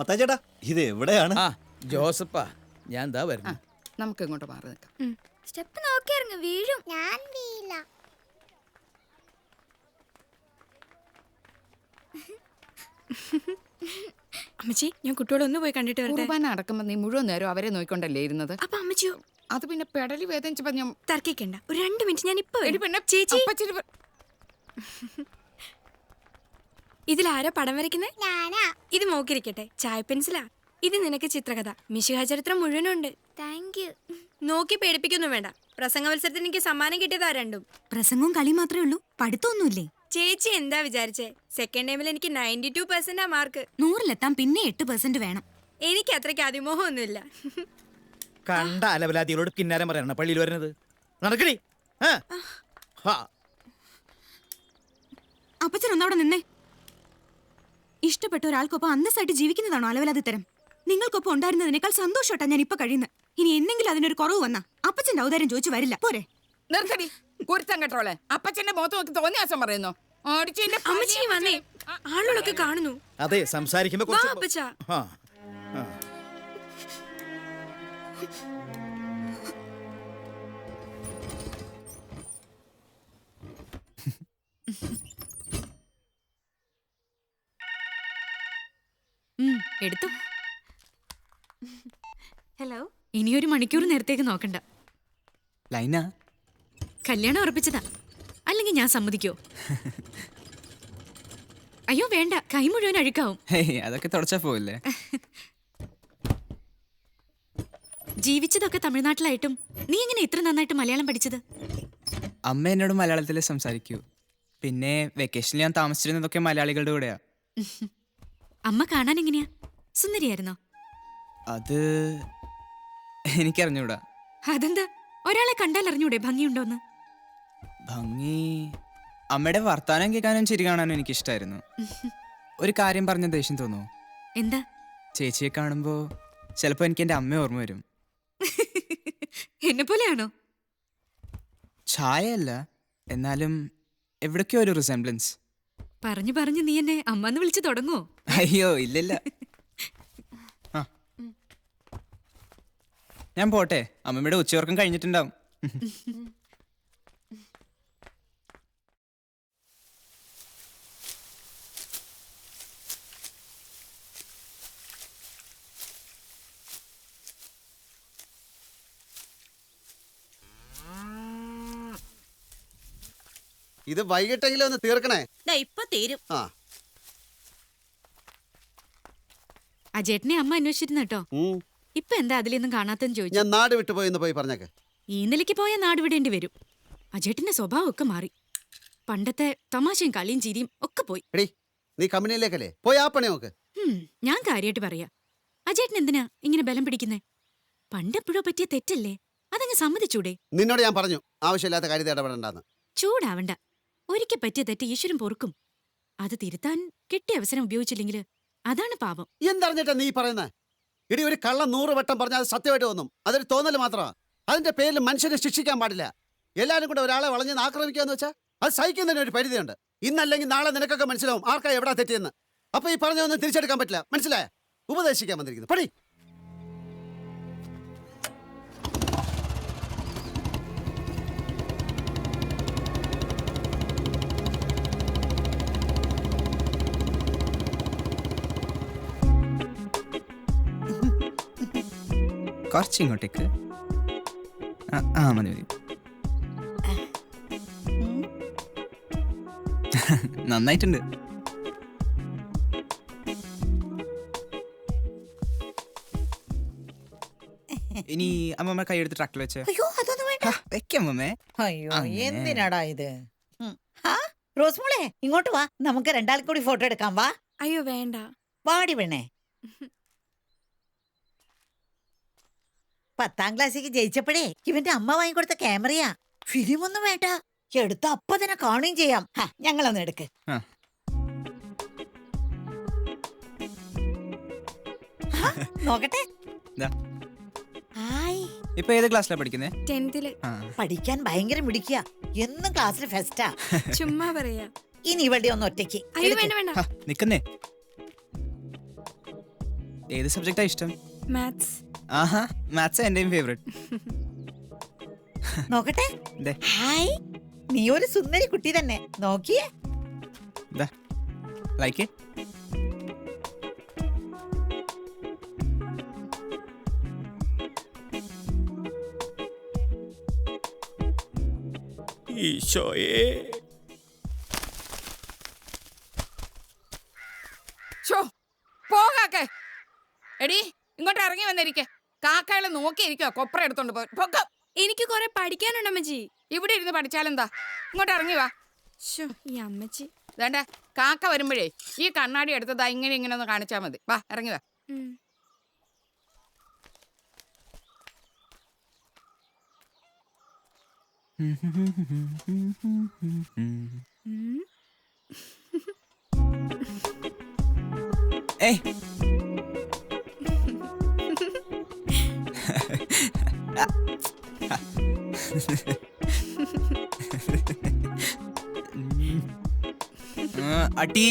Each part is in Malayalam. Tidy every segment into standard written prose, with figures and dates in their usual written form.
മത്താച്ചേട്ടാ ഇത് എവിടെയാണ്? ആ ജോസപ്പാ, ഞാൻ എന്താ വരുന്നു. നമുക്ക് ഇങ്ങോട്ട് മാറി നിൽക്കാം. സ്റ്റെപ്പ് നോക്കി ഇറങ്ങ്, വീഴും. ഞാൻ വീഴ. അമ്മച്ചി, ഞാൻ കുട്ടികളൊന്ന് പോയി കണ്ടിട്ട് വരട്ടെ. കുർബാന അടക്കുമ്പോ നീ മുഴുവൻ നേരം അവരെ നോക്കിക്കൊണ്ടല്ലേ ഇരുന്നത്? അപ്പൊ അമ്മച്ചിയോ? അത് പിന്നെ പെടലി വേദനിച്ചപ്പോ ഞാൻ തർക്കിക്കണ്ട, ഒരു 2 മിനിറ്റ് ഞാൻ ഇപ്പൊ വരും. പിന്നെ ചേച്ചി, അപ്പച്ചിരി ഇതിലാരാ പടം വരയ്ക്കുന്നത്? ഞാനാ. ഇത് മോക്കിരിക്കട്ടെ, ചായ പെൻസിലാ. ഇത് നിനക്ക് ചിത്രകഥ, മിശിഹ ചരിത്രം മുഴുവനുണ്ട്. Thank you. നോക്കി പേടിപ്പിക്കൊന്നും വേണ്ട. പ്രസംഗ മത്സരത്തിന് എനിക്ക് സമ്മാനം കിട്ടിയതാ രണ്ടും. പ്രസംഗവും കളി മാത്രമേ ഉള്ളൂ, പഠിത്തമൊന്നുമില്ലേ? ചേച്ചി എന്താ വിചാരിച്ചേ? സെക്കൻഡ് ടൈമിൽ എനിക്ക് 92% മാർക്ക്. 100-ലെത്താൻ പിന്നെ 8% വേണം. എനിക്ക് അത്രയ്ക്ക് അതിമോഹമൊന്നുമില്ല. കണ്ട അലവലാതികളോട് കിന്നാരം പറയണ പള്ളിയിൽ വരുന്നത്. നടക്കടി. അപ്പച്ചൻ ഒന്നവിടെ നിന്നേ. ഇഷ്ടപ്പെട്ട ഒരാൾക്കൊപ്പം അന്തസ്സായിട്ട് ജീവിക്കുന്നതാണോ അലവലാതി തരം? നിങ്ങൾക്കൊപ്പം ഉണ്ടായിരുന്നതിനേക്കാൾ സന്തോഷമായിട്ടാ ഞാൻ ഇപ്പൊ കഴിയുന്നത്. ഇനി എന്തെങ്കിലും അതിനൊരു കുറവ് വന്നാ അപ്പച്ചന്റെ ഔദാര്യം ചോദിച്ചു വരില്ല. പോരെ? നിർത്തടി കുരുത്തം കേട്ടോളെ. അപ്പച്ചന്റെ മുഖത്ത് നോക്കി തോന്നിയാസം പറയുന്നു. അമ്മച്ചി വന്നേ, ആളുകളൊക്കെ കാണുന്നു. അതെ, സംസാരിക്കുമ്പോ വാ അപ്പച്ചാ. എടുത്തു. ഹലോ. ഇനിയൊരു മണിക്കൂർ നേരത്തേക്ക് നോക്കണ്ട. ലൈന, കല്യാണം ഉറപ്പിച്ചതാ. അല്ലെങ്കിൽ ഞാൻ സമ്മതിക്കോ? അയ്യോ വേണ്ട, കൈ മുഴുവൻ അഴുക്കാവും. അതൊക്കെ തുടച്ചാ പോവില്ലേ? ജീവിച്ചതൊക്കെ തമിഴ്നാട്ടിലായിട്ടും നീ എങ്ങനെ ഇത്ര നന്നായിട്ട് മലയാളം പഠിച്ചത്? അമ്മ എന്നോട് മലയാളത്തിൽ സംസാരിക്കൂ. പിന്നെ വെക്കേഷനിൽ ഞാൻ താമസിച്ചിരുന്നതൊക്കെ മലയാളികളുടെ കൂടെയാ. അമ്മ കാണാൻ എങ്ങനെയാ? സുന്ദരിയായിരുന്നോ? അത് എനിക്കറിഞ്ഞൂടാ. അതെന്താ, ഒരാളെ കണ്ടാൽ അറിഞ്ഞൂടെ ഭംഗിയുണ്ടോന്ന്? ഭംഗി, അമ്മയുടെ വർത്താനം കേൾക്കാനും ചിരി കാണാനും എനിക്കിഷ്ടായിരുന്നു. ഒരു കാര്യം പറഞ്ഞ ദേഷ്യം തോന്നുമോ? എന്താ? ചേച്ചിയെ കാണുമ്പോ ചിലപ്പോ എനിക്ക് എന്റെ അമ്മ ഓർമ്മ വരും. എന്നെ പോലെയാണോ? ഛായയല്ല, എന്നാലും എവിടേക്കോ ഒരു റിസംബ്ലൻസ്. പറഞ്ഞു പറഞ്ഞു നീ എന്നെ അമ്മന്ന് വിളിച്ചു തുടങ്ങുവോ? അയ്യോ ഇല്ലില്ല. ഞാൻ പോട്ടെ, അമ്മമ്മയുടെ ഉച്ചയോർക്കം കഴിഞ്ഞിട്ടുണ്ടാവും. ഇത് വൈകിട്ടെങ്കിലും ഒന്ന് തീർക്കണേ. ഇപ്പൊ തീരും. അജേട്ടനെ അമ്മ അന്വേഷിച്ചിരുന്നു കേട്ടോ. ഇപ്പൊ എന്താ അതിലൊന്നും കാണാത്തെന്ന് ചോദിച്ചു. ഞാൻ നാട് വിട്ടുപോയി പോയി പറഞ്ഞേക്കെ. ഈ നിലയ്ക്ക് പോയാൽ നാട് വിടേണ്ടി വരും. അജേട്ടന്റെ സ്വഭാവം ഒക്കെ മാറി. പണ്ടത്തെ തമാശയും കളിയും ചിരിയും ഒക്കെ പോയി. എടി, നീ കമ്പനിയിലേക്കല്ലേ പോയി ആ പണി നോക്ക്. ഞാൻ കാര്യമായിട്ട് പറയാ. അജേട്ടൻ എന്തിനാ ഇങ്ങനെ ബലം പിടിക്കുന്നേ? പണ്ടെപ്പോഴോ പറ്റിയ തെറ്റല്ലേ, അതങ്ങ് സമ്മതിച്ചൂടെ? നിന്നോട് ഞാൻ പറഞ്ഞു ആവശ്യമില്ലാത്ത കാര്യത്തിൽ ഇടപെടണ്ടെന്ന്. ചൂടാവണ്ട. ഒരിക്കൽ പറ്റിയ തെറ്റ് ഈശ്വരൻ പൊറുക്കും. അത് തിരുത്താൻ കിട്ടിയ അവസരം ഉപയോഗിച്ചില്ലെങ്കിൽ അതാണ് പാപം. എന്തറിഞ്ഞിട്ടാ നീ പറയുന്നേ? ഇടി, ഒരു കള്ളം 100 വട്ടം പറഞ്ഞാൽ അത് സത്യമായിട്ട് തോന്നും. അതൊരു തോന്നൽ മാത്രമാണ്. അതിന്റെ പേരിൽ മനുഷ്യനെ ശിക്ഷിക്കാൻ പാടില്ല. എല്ലാരും കൂടെ ഒരാളെ വളഞ്ഞ് ആക്രമിക്കാന്ന് വെച്ചാൽ അത് സഹിക്കുന്നതിന് ഒരു പരിധിയുണ്ട്. ഇന്നല്ലെങ്കിൽ നാളെ നിനക്കൊക്കെ മനസ്സിലാവും ആർക്കാ എവിടാ തെറ്റിയെന്ന്. അപ്പൊ ഈ പറഞ്ഞൊന്നും തിരിച്ചെടുക്കാൻ പറ്റില്ല. മനസ്സിലായ? ഉപദേശിക്കാൻ വന്നിരിക്കുന്നു. പടി. കുറച്ചിങ്ങോട്ടേക്ക്. മതി മതി. നന്നായിട്ടുണ്ട്. ഇനി അമ്മമ്മ കൈ എടുത്ത് ട്രക്കിൽ വെച്ച് വെക്കമ്മേ. അയ്യോ എന്തിനാടാ ഇത്? റോസ്മോളെ ഇങ്ങോട്ട് വാ, നമുക്ക് രണ്ടാൾക്കും കൂടി ഫോട്ടോ എടുക്കാം. വാ. അയ്യോ വേണ്ട. വാടി പെണ്ണേ. 10ാം ക്ലാസ്സിലേക്ക് ജയിച്ചപ്പോഴേ ഇവന്റെ അമ്മ വാങ്ങിക്കൊടുത്ത ക്യാമറയാ. ഫിലിമൊന്നും വേണ്ട, എടുത്ത അപ്പൊ തന്നെ കാണുകയും ചെയ്യാം. ഞങ്ങളൊന്ന് എടുക്ക്. നോക്കട്ടെ. ഇപ്പൊ ഏത് ക്ലാസ്സിലാ പഠിക്കുന്നേ? 10th. പഠിക്കാൻ ഭയങ്കര മിടിക്കുക, എന്നും ക്ലാസ്സിൽ ഫെസ്റ്റാ. ചുമ്മാ പറയാ. ഇനി ഇവിടെ ഒന്ന് ഒറ്റയ്ക്ക്. അയ്യോ വേണ്ട വേണ്ട. നിക്കുന്നേ. ഏത് സബ്ജക്റ്റാ ഇഷ്ടം? മാത്സ്. ആഹാ, മാത്സ് എന്റെയും ഫേവറേറ്റ്. നോക്കട്ടെ. ദേ. ഹായ്, നീ ഒരു സുന്ദരി കുട്ടി തന്നെ. നോക്കിയേ. ലൈക്ക് ഈശോയേ. ഷോ പോകാക്കെ. എടി ഇങ്ങോട്ട് ഇറങ്ങി വന്നിരിക്കെ. കാക്കകളെ നോക്കിയിരിക്കോ കൊപ്ര എടുത്തോണ്ട് പോകാം. എനിക്ക് കുറെ പഠിക്കാനുണ്ട് അമ്മച്ചി. ഇവിടെ ഇരുന്ന് പഠിച്ചാലെന്താ? ഇങ്ങോട്ട് ഇറങ്ങി വാ. ശോ, ഈ അമ്മച്ചി. വേണ്ട, കാക്ക വരുമ്പോഴേ ഈ കണ്ണാടി എടുത്തതാ ഇങ്ങനെ ഇങ്ങനെ ഒന്ന് കാണിച്ചാ മതി. വാ ഇറങ്ങി വാ. ഉം. ഉം. ഏയ്. അടി.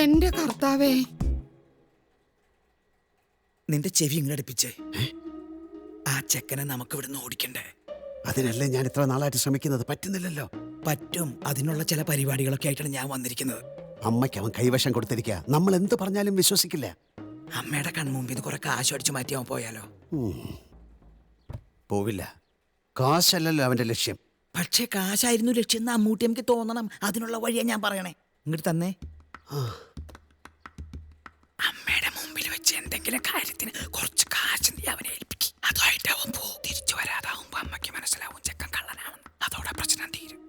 എന്റെ കർത്താവേ, നിന്റെ ചെവി ഇങ്ങനെ അടുപ്പിച്ചേ. ആ ചെക്കനെ നമുക്ക് ഇവിടുന്ന് ഓടിക്കണ്ടേ? അതിനല്ലേ ഞാൻ ഇത്ര നാളായിട്ട് ശ്രമിക്കുന്നത്. പറ്റുന്നില്ലല്ലോ. പറ്റും. അതിനുള്ള ചില പരിപാടികളൊക്കെ ആയിട്ടാണ് ഞാൻ വന്നിരിക്കുന്നത്. അമ്മയ്ക്ക് അവൻ കൈവശം കൊടുത്തിരിക്കുക. നമ്മൾ എന്ത് പറഞ്ഞാലും വിശ്വസിക്കില്ല. അമ്മയുടെ കൺമുമ്പിൽ നിന്ന് കുറെ കാശ് അടിച്ചു മാറ്റി അവൻ പോയാലോ? പോവില്ല. കാശല്ലല്ലോ അവന്റെ ലക്ഷ്യം. പക്ഷേ കാശായിരുന്നു ലക്ഷ്യം എന്ന് അമ്മൂട്ടി എനിക്ക് തോന്നണം. അതിനുള്ള വഴിയാ ഞാൻ പറയണേ. ഇങ്ങോട്ട് തന്നേ. അമ്മയുടെ മുമ്പിൽ വെച്ച് എന്തെങ്കിലും കാര്യത്തിന് കുറച്ച് കാശ് നീ അവനെ ഏൽപ്പിക്കും. അതുമായിട്ട് അവൻ പോകും. തിരിച്ചു വരാതാവുമ്പോ അമ്മയ്ക്ക് മനസ്സിലാവും ചെക്കൻ കള്ളനാണെന്ന്. അതോടെ പ്രശ്നം തീരും.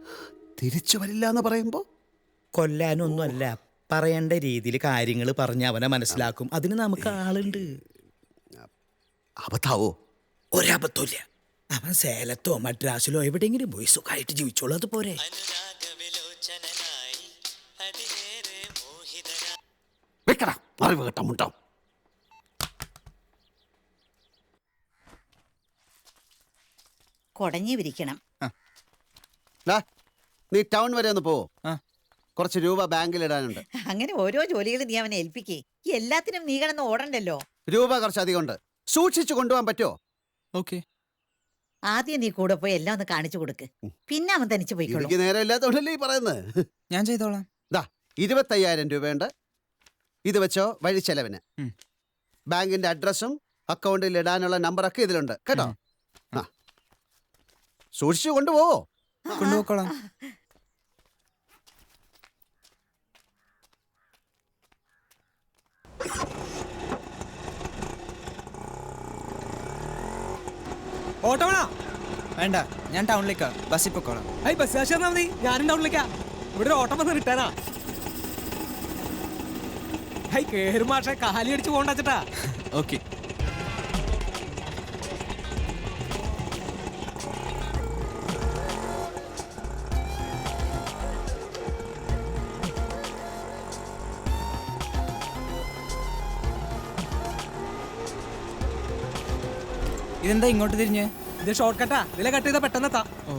തിരിച്ചു വരില്ല എന്ന് പറയുമ്പോ കൊല്ലാനൊന്നുമല്ല, പറയേണ്ട രീതിയിൽ കാര്യങ്ങൾ പറഞ്ഞ് അവനെ മനസ്സിലാക്കും. അതിന് നമുക്ക് ആളുണ്ട്. അബദ്ധാവോ? ഒരബദ്ധമില്ല. അവൻ സേലത്തോ മദ്രാസിലോ എവിടെയെങ്കിലും പോയി സുഖമായിട്ട് ജീവിച്ചോളൂ. അത് പോരെ. വെക്കടാ അറിവ് കേട്ടമുണ്ടോ? കൊടഞ്ഞു വിരിക്കണം. നീ ടൗൺ വരെ ഒന്ന് പോവോ? ആ. കുറച്ച് രൂപ ബാങ്കിൽ ഇടാനുണ്ട്. അങ്ങനെ ഓരോ ജോലികളും നീ അവനെ ഏൽപ്പിക്കേ. എല്ലാത്തിനും നീ കിടന്ന് ഓടണ്ടല്ലോ. രൂപ കുറച്ചധികം ഉണ്ട്. സൂക്ഷിച്ചു കൊണ്ടുപോകാൻ പറ്റുമോ? ഓക്കെ. ആദ്യം നീ കൂടെ പോയി എല്ലാം ഒന്ന് കാണിച്ചു കൊടുക്ക്. പിന്നെ അവൻ തനിച്ച് പോയിക്കോളൂ. എനിക്ക് നേരെ ഇല്ലാത്തോണ്ടല്ലേ ഈ പറയുന്നത്. ഞാൻ ചെയ്തോളാം. 25,000 രൂപയുണ്ട്. ഇത് വെച്ചോ വഴി ചെലവിന്. ബാങ്കിന്റെ അഡ്രസ്സും അക്കൗണ്ടിൽ ഇടാനുള്ള നമ്പറൊക്കെ ഇതിലുണ്ട് കേട്ടോ. സൂക്ഷിച്ചു കൊണ്ടുപോവോ? കൊണ്ടുപോക്കോളാം. ഓട്ടോ വേണോ? വേണ്ട, ഞാൻ ടൗണിലേക്കാ. ബസ്സിൽ പൊക്കോളാം. ബസ് കാശ് തന്നാ മതി. ഞാനും ടൗണിലേക്കാ. ഇവിടെ ഒരു ഓട്ടം വന്ന് റിട്ടേണാ. കേറും മാഷെ, കാലി അടിച്ച് പോകണ്ടച്ചിട്ടാ. ഓക്കെ. ഇതെന്താ ഇങ്ങോട്ട് തിരിഞ്ഞ്? ഇത് ഷോർട്ട് കട്ടാ. ഇതിലെ കട്ട് ചെയ്താൽ പെട്ടെന്ന് എത്താം. ഓ.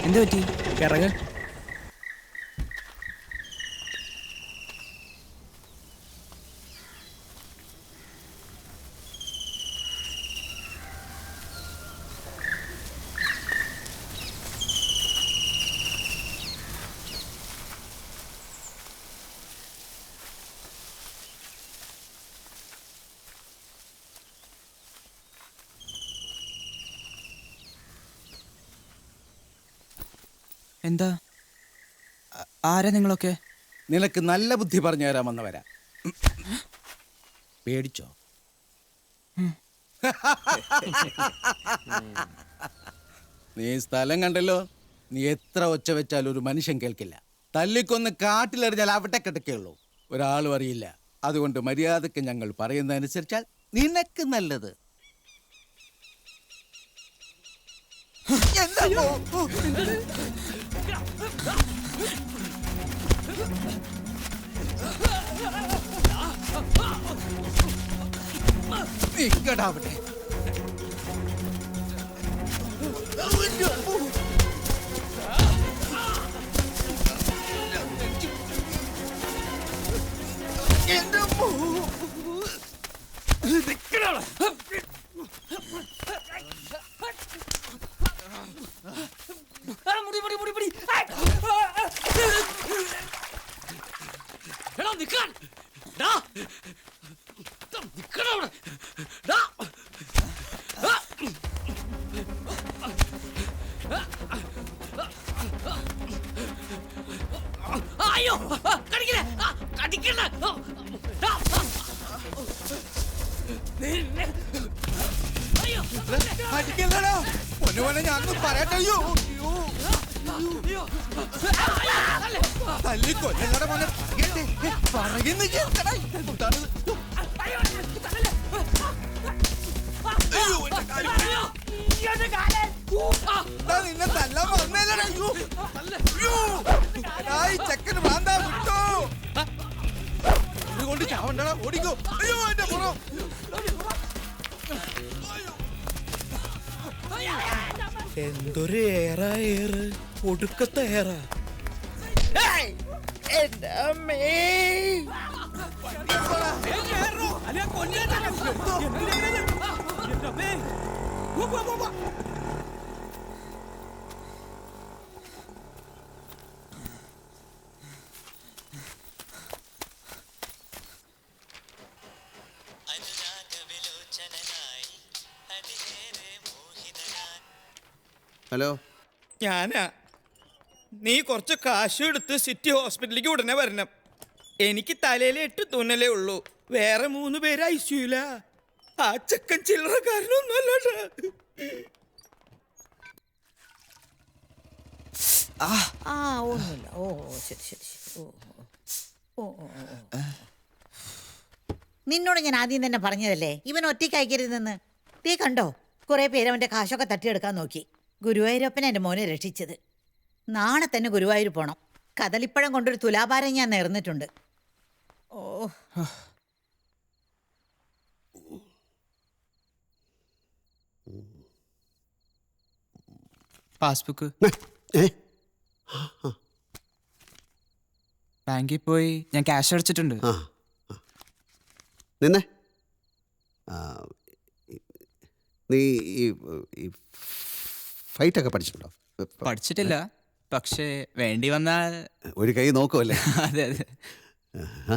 എന്ത് പറ്റി? ഇറങ്ങ്. എന്താ? ആരാ നിങ്ങളൊക്കെ? നിനക്ക് നല്ല ബുദ്ധി പറഞ്ഞു തരാമെന്നവരാ. പേടിച്ചോ? നീ സ്ഥലം കണ്ടല്ലോ. നീ എത്ര ഒച്ച വെച്ചാലും ഒരു മനുഷ്യൻ കേൾക്കില്ല. തല്ലിക്കൊന്ന് കാട്ടിലെറിഞ്ഞാൽ അവിടെ കിടക്കുകയുള്ളൂ. ഒരാളും അറിയില്ല. അതുകൊണ്ട് മര്യാദക്ക് ഞങ്ങൾ പറയുന്നതനുസരിച്ചാൽ നിനക്ക് നല്ലത്. നിക്കടാവട്ടെ. അയ്യോ കടിക്കണേ കടിക്കണ അടിക്കല്ലടാ. പൊന്നുപോലെ ഞാൻ പറയട്ടെ. അയ്യോ തല്ലി കൊല്ലല്ലട മോനെ. പറയുന്ന കേൾക്കടാ. എന്താണിത്? അയ്യോ, എന്റെ കാല് പോയി. ദാ നിന്നെ തല്ലാൻ വന്നേലടാ. അയ്യോ അയ്യോ. എടാ, ഈ ചെക്കന് ഭ്രാന്താ. വിട്ടോ ഇതുകൊണ്ട് ചാവണ്ടടാ. ഓടിക്കോ. അയ്യോ എന്റെ പുറം. എന്തൊരു ഏറാ ഏറ്, ഒടുക്കത്തെ ഏറാ. എന്റെ അമ്മേ. ഹലോ, ഞാനാ. നീ കുറച്ച് കാശ് എടുത്ത് സിറ്റി ഹോസ്പിറ്റലിലേക്ക് ഉടനെ വരണം. എനിക്ക് തലയിൽ 8 തുന്നലേ ഉള്ളൂ. വേറെ 3 പേര് ഐസിയുല. ആ ചെക്കൻ ചില്ലറക്കാരനൊന്നും അല്ലട്ടാ. ആ ഒന്നുമില്ല. ഓ ശരി ശരി ശരി. ഓ ഓ ഓ. നിന്നോട് ഞാൻ ആദ്യം തന്നെ പറഞ്ഞതല്ലേ ഇവൻ ഒറ്റയ്ക്ക് അയക്കരുതെന്ന്. നീ കണ്ടോ, കുറെ പേര് അവന്റെ കാശൊക്കെ തട്ടിയെടുക്കാൻ നോക്കി. ഗുരുവായൂരപ്പൻ എൻ്റെ മോനെ രക്ഷിച്ചത്. നാളെ തന്നെ ഗുരുവായൂർ പോണം. കദളിപ്പഴം കൊണ്ടൊരു തുലാഭാരം ഞാൻ നേർന്നിട്ടുണ്ട്. ഓ പാസ്ബുക്ക് ഏ ബാങ്കിൽ പോയി ഞാൻ ക്യാഷ് അടച്ചിട്ടുണ്ട്. ആ നിന്നെ നീ ഈ ഫൈറ്റൊക്കെ പഠിച്ചിട്ടുണ്ടോ? പഠിച്ചിട്ടില്ല, പക്ഷേ വേണ്ടി വന്നാൽ ഒരു കൈ നോക്കുമല്ലേ? അതെ അതെ. ആ